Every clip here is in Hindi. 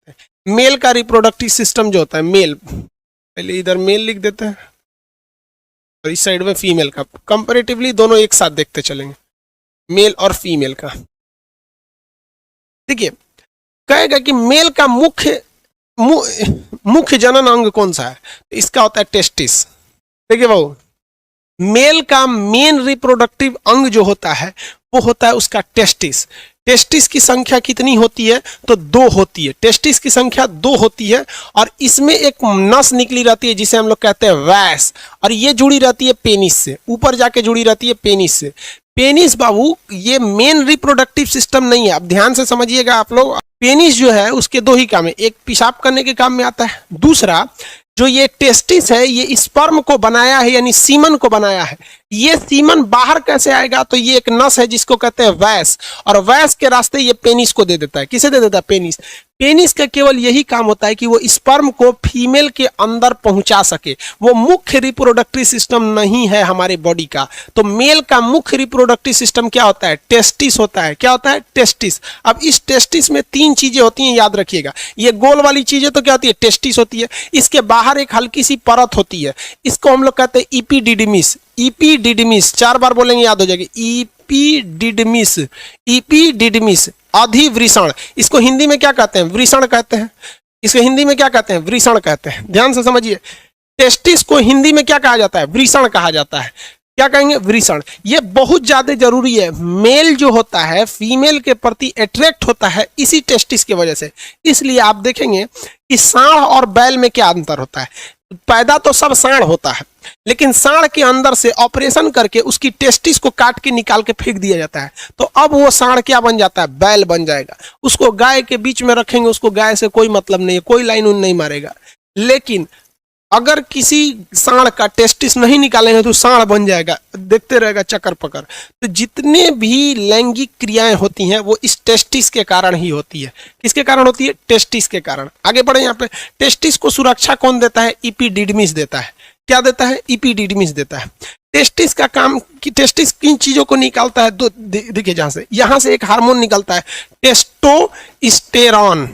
करते हैं। मेल का रिप्रोडक्टिव सिस्टम जो होता है, मेल, पहले इधर मेल लिख देते हैं और इस साइड में फीमेल का, कंपैरेटिवली दोनों एक साथ देखते चलेंगे, मेल और फीमेल का। देखिए कहेगा कि मेल का मुख्य जनन अंग कौन सा है, इसका होता है टेस्टिस। देखिए बाबू, मेल का मेन रिप्रोडक्टिव अंग जो होता है वो होता है उसका टेस्टिस। टेस्टिस की संख्या कितनी होती है, तो 2 होती है। टेस्टिस की संख्या 2 होती है और इसमें एक नस निकली रहती है जिसे हम लोग कहते हैं वैस, और ये जुड़ी रहती है पेनिस से, ऊपर जाके जुड़ी रहती है पेनिस से। पेनिस बाबू ये मेन रिप्रोडक्टिव सिस्टम नहीं है, अब ध्यान से समझिएगा आप लोग। पेनिस जो है उसके 2 ही काम है, एक पेशाब करने के काम में आता है, दूसरा जो ये टेस्टिस है ये स्पर्म को बनाया है, यानी सीमन को बनाया है। ये सीमन बाहर कैसे आएगा, तो ये एक नस है जिसको कहते हैं वैस, और वैस के रास्ते ये पेनिस को दे देता है। किसे दे देता है, पेनिस। पेनिस का केवल यही काम होता है कि वो स्पर्म को फीमेल के अंदर पहुंचा सके, वो मुख्य रिप्रोडक्टिव सिस्टम नहीं है हमारे बॉडी का। तो मेल का मुख्य रिप्रोडक्टिव सिस्टम क्या होता है, टेस्टिस होता है। क्या होता है, टेस्टिस। अब इस टेस्टिस में 3 चीजें होती हैं, याद रखिएगा। ये गोल वाली चीजें तो क्या होती है, टेस्टिस होती है। इसके बाहर एक हल्की सी परत होती है, इसको हम लोग कहते हैं इपीडिडिमिस। इपीडिडिमिस 4 बार बोलेंगे याद हो जाएगी, इपीडिडिमिस। इपीडिडिमिस अधिवृषण, इसको हिंदी में क्या कहते हैं, वृषण कहते हैं। इसको हिंदी में क्या कहते हैं, वृषण कहते हैं। ध्यान से समझिए, टेस्टिस को हिंदी में क्या कहा जाता है, वृषण कहा जाता है। क्या कहेंगे, वृषण। ये बहुत ज्यादा जरूरी है। मेल जो होता है फीमेल के प्रति अट्रैक्ट होता है इसी टेस्टिस की वजह से। इसलिए आप देखेंगे कि सांड और बैल में क्या अंतर होता है। पैदा तो सब सांड होता है, लेकिन सांड के अंदर से ऑपरेशन करके उसकी टेस्टिस को काट के निकाल के फेंक दिया जाता है। तो अब वो सांड क्या बन जाता है, बैल बन जाएगा। उसको गाय के बीच में रखेंगे, उसको गाय से कोई मतलब नहीं है, कोई लाइन उन नहीं मारेगा। लेकिन अगर किसी सांड का टेस्टिस नहीं निकालेंगे तो सांड बन जाएगा, देखते रहेगा चक्कर पकड़। तो जितने भी लैंगिक क्रियाएं होती हैं वो इस टेस्टिस के कारण ही होती है। किसके कारण होती है, टेस्टिस के कारण। आगे बढ़े, यहाँ पे टेस्टिस को सुरक्षा कौन देता है, इपीडिडमिस देता है। क्या देता है, इपीडिडमिस देता है। टेस्टिस का काम कि टेस्टिस किन चीजों को निकालता है, तो देखिए जहां से, यहां से एक हार्मोन निकलता है टेस्टोस्टेरॉन।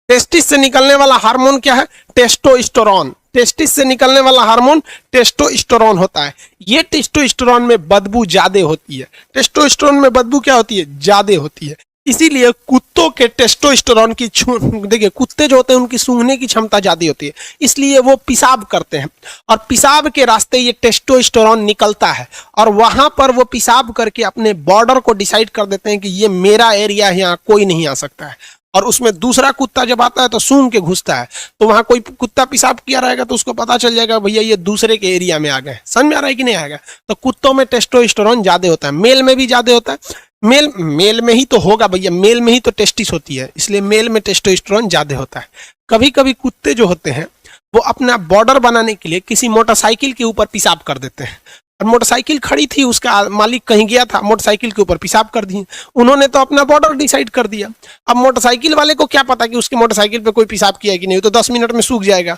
टेस्टिस से निकलने वाला हार्मोन क्या है, टेस्टोस्टेरोन। टेस्टिस से निकलने वाला हार्मोन टेस्टोस्टेरोन होता है। ये टेस्टोस्टेरोन में बदबू ज्यादा होती है। टेस्टोस्टेरोन में बदबू क्या होती है, ज्यादा होती है। इसीलिए कुत्तों के टेस्टोस्टेरोन की देखिए, कुत्ते जो होते हैं उनकी सूंघने की क्षमता ज्यादा होती है, इसलिए वो पेशाब करते हैं और पेशाब के रास्ते ये टेस्टोस्टेरोन निकलता है और वहां पर वो पेशाब करके अपने बॉर्डर को डिसाइड कर देते हैं कि ये मेरा एरिया है, यहाँ कोई नहीं आ सकता है। और उसमें दूसरा कुत्ता जब आता है तो सूंघ के घुसता है, तो वहां कोई कुत्ता पेशाब किया रहेगा तो उसको पता चल जाएगा भैया ये दूसरे के एरिया में आ गए। समझ में आ रहा है कि नहीं आएगा। तो कुत्तों में टेस्टोस्टेरोन ज्यादा होता है, मेल में भी ज्यादा होता है। मेल में ही तो होगा भैया, मेल में ही तो टेस्टिस होती है, इसलिए मेल में टेस्टोस्टेरोन ज्यादा होता है। कभी कभी कुत्ते जो होते हैं वो अपना बॉर्डर बनाने के लिए किसी मोटरसाइकिल के ऊपर पेशाब कर देते हैं, और मोटरसाइकिल खड़ी थी, उसका मालिक कहीं गया था, मोटरसाइकिल के ऊपर पेशाब कर दिए। उन्होंने तो अपना बॉर्डर डिसाइड कर दिया। अब मोटरसाइकिल वाले को क्या पता कि उसके मोटरसाइकिल पे कोई पेशाब किया कि नहीं, तो 10 मिनट में सूख जाएगा।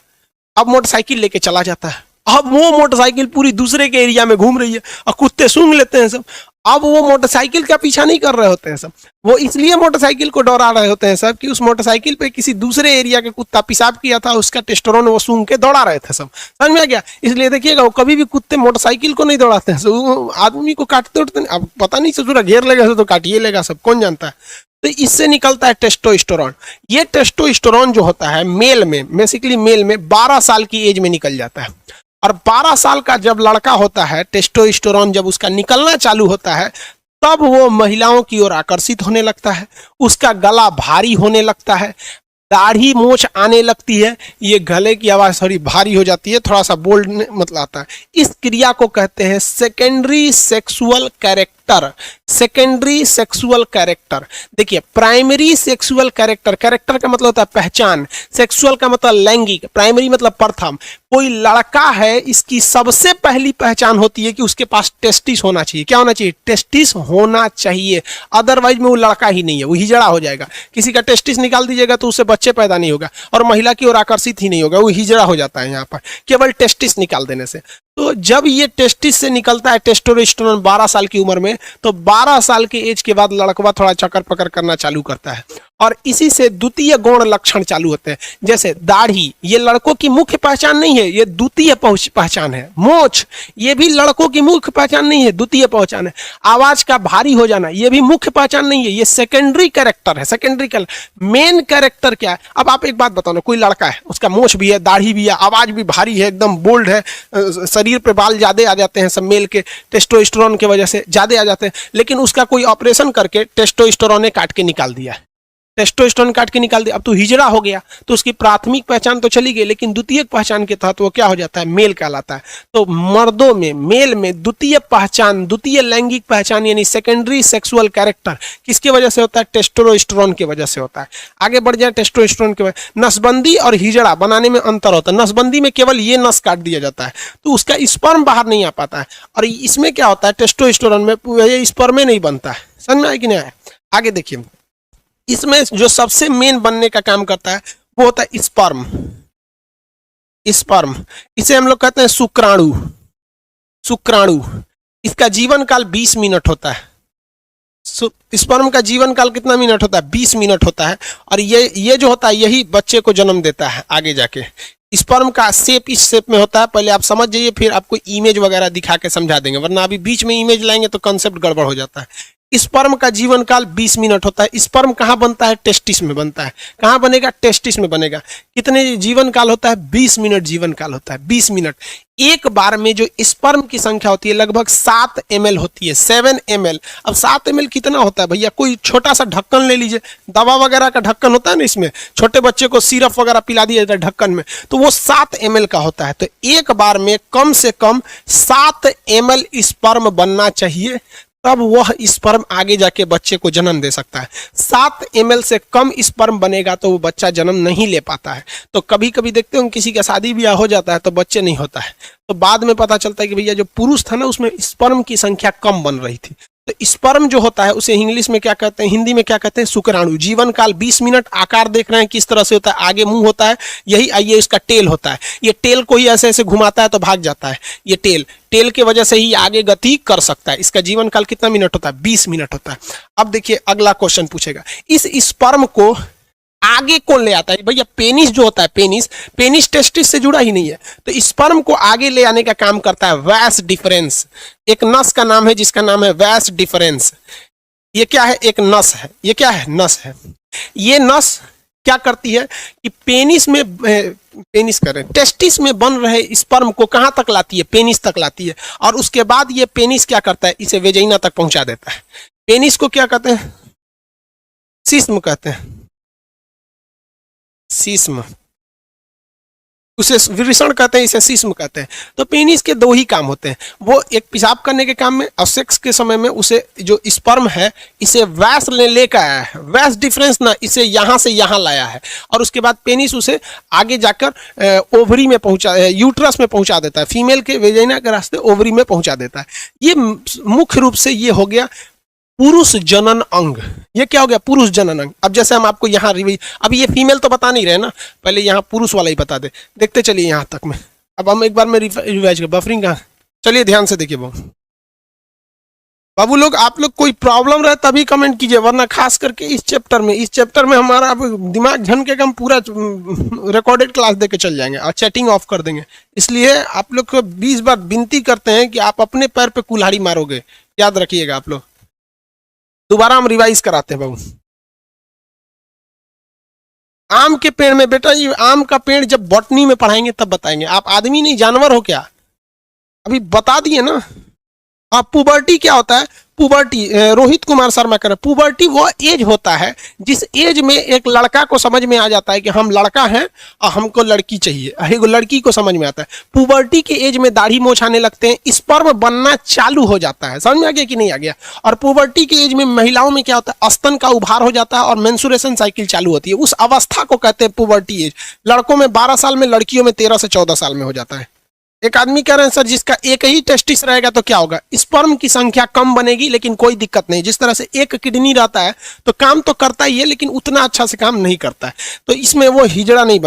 अब मोटरसाइकिल लेके चला जाता है, अब वो मोटरसाइकिल पूरी दूसरे के एरिया में घूम रही है और कुत्ते सूंघ लेते हैं सब। अब वो मोटरसाइकिल का पीछा नहीं कर रहे होते हैं सब, वो इसलिए मोटरसाइकिल को दौड़ा रहे होते हैं सब कि उस मोटरसाइकिल पे किसी दूसरे एरिया के कुत्ता पेशाब किया था, उसका टेस्टोस्टेरोन वो सूंघ के दौड़ा रहे थे सब। समझ में आ गया। इसलिए देखिएगा वो कभी भी कुत्ते मोटरसाइकिल को नहीं दौड़ाते हैं, वो आदमी को काटते उठते। अब पता नहीं ससुरा घेर लेगा तो काटिए लेगा सब, कौन जानता है। तो इससे निकलता है टेस्टोस्टेरोन। ये टेस्टोस्टेरोन जो होता है मेल में, बेसिकली मेल में 12 साल की एज में निकल जाता है। और 12 साल का जब लड़का होता है, टेस्टोस्टेरोन जब उसका निकलना चालू होता है, तब वो महिलाओं की ओर आकर्षित होने लगता है, उसका गला भारी होने लगता है, दाढ़ी मूछ आने लगती है, ये गले की आवाज थोड़ी भारी हो जाती है, थोड़ा सा बोल्ड मतलब आता है। इस क्रिया को कहते हैं secondary sexual character. Secondary sexual character. देखिए, प्राइमरी सेक्सुअल कैरेक्टर, कैरेक्टर का मतलब होता है पहचान, सेक्सुअल का मतलब लैंगिक, प्राइमरी मतलब प्रथम। कोई लड़का है, इसकी सबसे पहली पहचान होती है कि उसके पास टेस्टिस होना चाहिए। क्या होना चाहिए, टेस्टिस होना चाहिए, अदरवाइज में वो लड़का ही नहीं है, वो हिजड़ा हो जाएगा। किसी का टेस्टिस निकाल दीजिएगा तो उससे बच्चे पैदा नहीं होगा और महिला की ओर आकर्षित ही नहीं होगा, वो हिजड़ा हो जाता है यहाँ पर केवल टेस्टिस निकाल देने से। तो जब ये टेस्टिस से निकलता है टेस्टोस्टेरोन 12 साल की उम्र में, तो 12 साल के एज के बाद लड़कवा थोड़ा चक्कर पकड़ करना चालू करता है और इसी से द्वितीय गौण लक्षण चालू होते हैं। जैसे दाढ़ी, ये लड़कों की मुख्य पहचान नहीं है, ये द्वितीय पहचान है। मूंछ, ये भी लड़कों की मुख्य पहचान नहीं है, द्वितीय पहचान है। आवाज का भारी हो जाना, ये भी मुख्य पहचान नहीं है, ये सेकेंडरी कैरेक्टर है। सेकेंडरी मेन कैरेक्टर क्या है? अब आप एक बात बताओ ना, कोई लड़का है, उसका मूंछ भी है, दाढ़ी भी है, आवाज भी भारी है, एकदम बोल्ड है, शरीर पे बाल ज्यादा आ जाते हैं, सब मेल के टेस्टोस्टेरोन की वजह से ज्यादा आ जाते हैं, लेकिन उसका कोई ऑपरेशन करके टेस्टोस्टेरोन ने काट के निकाल दिया है, टेस्टोस्टेरोन काट के निकाल दिया, अब तो हिजड़ा हो गया, तो उसकी प्राथमिक पहचान तो चली गई, लेकिन द्वितीय पहचान के तहत वो क्या हो जाता है? मेल कहलाता है। तो मर्दों में, मेल में द्वितीय पहचान, द्वितीय लैंगिक पहचान यानी सेकेंडरी सेक्सुअल कैरेक्टर किसकी वजह से होता है? टेस्टोस्टेरोन की वजह से होता है। आगे बढ़ जाए, टेस्टोस्टेरोन की वजह। नसबंदी और हिजड़ा बनाने में अंतर होता है। नसबंदी में केवल ये नस काट दिया जाता है, तो उसका स्पर्म बाहर नहीं आ पाता है, और इसमें क्या होता है? टेस्टोस्टेरोन में ये स्पर्म नहीं बनता है। समझ में आया कि नहीं आया? आगे देखिए, इसमें जो सबसे मेन बनने का काम करता है वो होता है स्पर्म। स्पर्म, इसे हम लोग कहते हैं शुक्राणु। शुक्राणु, इसका जीवन काल 20 मिनट होता है। स्पर्म का जीवन काल कितना मिनट होता है? 20 मिनट होता है। और ये जो होता है यही बच्चे को जन्म देता है आगे जाके। स्पर्म का शेप इस शेप में होता है, पहले आप समझ जाइए, फिर आपको इमेज वगैरह दिखा के समझा देंगे, वरना अभी बीच में इमेज लाएंगे तो कंसेप्ट गड़बड़ हो जाता है। स्पर्म का जीवन काल 20 मिनट होता है। स्पर्म कहाँ बनता है? टेस्टिस में बनता है। कहाँ बनेगा? टेस्टिस में बनेगा। कितने जीवन काल होता है? 20 मिनट जीवन काल होता है। 20 मिनट। एक बार में जो स्पर्म की संख्या होती है लगभग 7 ml होती है, 7 ml। अब 7 ml कितना होता है भैया? कोई छोटा सा ढक्कन ले लीजिए, दवा वगैरह का ढक्कन होता है ना, इसमें छोटे बच्चे को सिरप वगैरह पिला दिया जाता है ढक्कन में, तो वो 7 ml का होता है। तो एक बार में कम से कम 7 ml स्पर्म बनना चाहिए, तब वह स्पर्म आगे जाके बच्चे को जन्म दे सकता है। 7 ml से कम स्पर्म बनेगा तो वो बच्चा जन्म नहीं ले पाता है। तो कभी कभी देखते हो किसी का शादी ब्याह हो जाता है तो बच्चे नहीं होता है, तो बाद में पता चलता है कि भैया जो पुरुष था ना उसमें स्पर्म की संख्या कम बन रही थी। तो स्पर्म जो होता है उसे इंग्लिश में क्या कहते हैं, हिंदी में क्या कहते हैं? शुक्राणु। जीवन काल 20 मिनट। आकार देख रहे हैं किस तरह से होता है, आगे मुंह होता है, यही आइए इसका टेल होता है, ये टेल को ही ऐसे ऐसे घुमाता है तो भाग जाता है। ये टेल के वजह से ही आगे गति कर सकता है। इसका जीवन काल कितना मिनट होता है? 20 मिनट होता है। अब देखिए अगला क्वेश्चन पूछेगा, इस स्पर्म को आगे कौन ले आता है? भैया पेनिस जो होता है, पेनिस टेस्टिस से जुड़ा ही नहीं है, तो स्पर्म को आगे ले आने का काम करता है वैस डिफरेंस। एक नस का नाम है जिसका नाम है वैस डिफरेंस। ये क्या है? एक नस है। ये क्या है? नस है। ये नस क्या करती है कि टेस्टिस में बन रहे स्पर्म को कहां तक लाती है? पेनिस तक लाती है। और उसके बाद ये पेनिस क्या करता है? इसे वेजाइना तक पहुंचा देता है। पेनिस को क्या कहते हैं? सिस्म कहते हैं। सिस्म, उसे वृषण कहते हैं, इसे सिस्म कहते हैं। तो पेनिस के दो ही काम होते हैं, वो एक पेशाब करने के काम में और सेक्स के समय में उसे जो स्पर्म है इसे वैस लेकर आया है, वैस डिफरेंस ना, इसे यहाँ से यहाँ लाया है, और उसके बाद पेनिस उसे आगे जाकर ओवरी में पहुंचा, यूट्रस में पहुंचा देता है, फीमेल के वेजाइना के रास्ते ओवरी में पहुंचा देता है। ये मुख्य रूप से ये हो गया पुरुष जनन अंग। ये क्या हो गया? पुरुष जनन अंग। अब जैसे हम आपको यहाँ अब ये फीमेल तो बता नहीं रहे ना, पहले यहाँ पुरुष वाला ही बता दे, देखते चलिए यहाँ तक में। अब हम एक बार में रिवाइज कर, बफरिंग कहाँ, चलिए ध्यान से देखिए बाबू लोग, आप लोग कोई प्रॉब्लम रहे तभी कमेंट कीजिए, वरना खास करके इस चैप्टर में हमारा दिमाग झनके का हम पूरा रिकॉर्डेड क्लास देके चल जाएंगे और चैटिंग ऑफ कर देंगे। इसलिए आप लोग को 20 बार विनती करते हैं कि आप अपने पैर पे कुल्हाड़ी मारोगे, याद रखिएगा आप लोग। दोबारा हम रिवाइज कराते हैं बाबू। आम के पेड़ में बेटा, ये आम का पेड़ जब बॉटनी में पढ़ाएंगे तब बताएंगे, आप आदमी नहीं जानवर हो क्या? अभी बता दिए ना। आप पुबर्टी क्या होता है? पुबर्टी, रोहित कुमार शर्मा कर, पुबर्टी वो एज होता है जिस एज में एक लड़का को समझ में आ जाता है कि हम लड़का हैं और हमको लड़की चाहिए, एक लड़की को समझ में आता है। पुबर्टी के एज में दाढ़ी मोछ आने लगते हैं, स्पर्म बनना चालू हो जाता है। समझ में आ गया कि नहीं आ गया? और पुबर्टी के एज में महिलाओं में क्या होता है? स्तन का उभार हो जाता है और मेंसुरेशन साइकिल चालू होती है। उस अवस्था को कहते हैं पुबर्टी एज। लड़कों में 12 साल में, लड़कियों में 13 से 14 साल में हो जाता है। एक आदमी कह रहे हैं सर जिसका एक ही टेस्टिस रहेगा तो क्या होगा? स्पर्म की संख्या कम बनेगी, लेकिन कोई दिक्कत नहीं। जिस तरह से एक किडनी रहता है तो काम तो करता ही है, लेकिन उतना अच्छा से काम नहीं करता है, तो इसमें वो हिजड़ा नहीं बनेगा।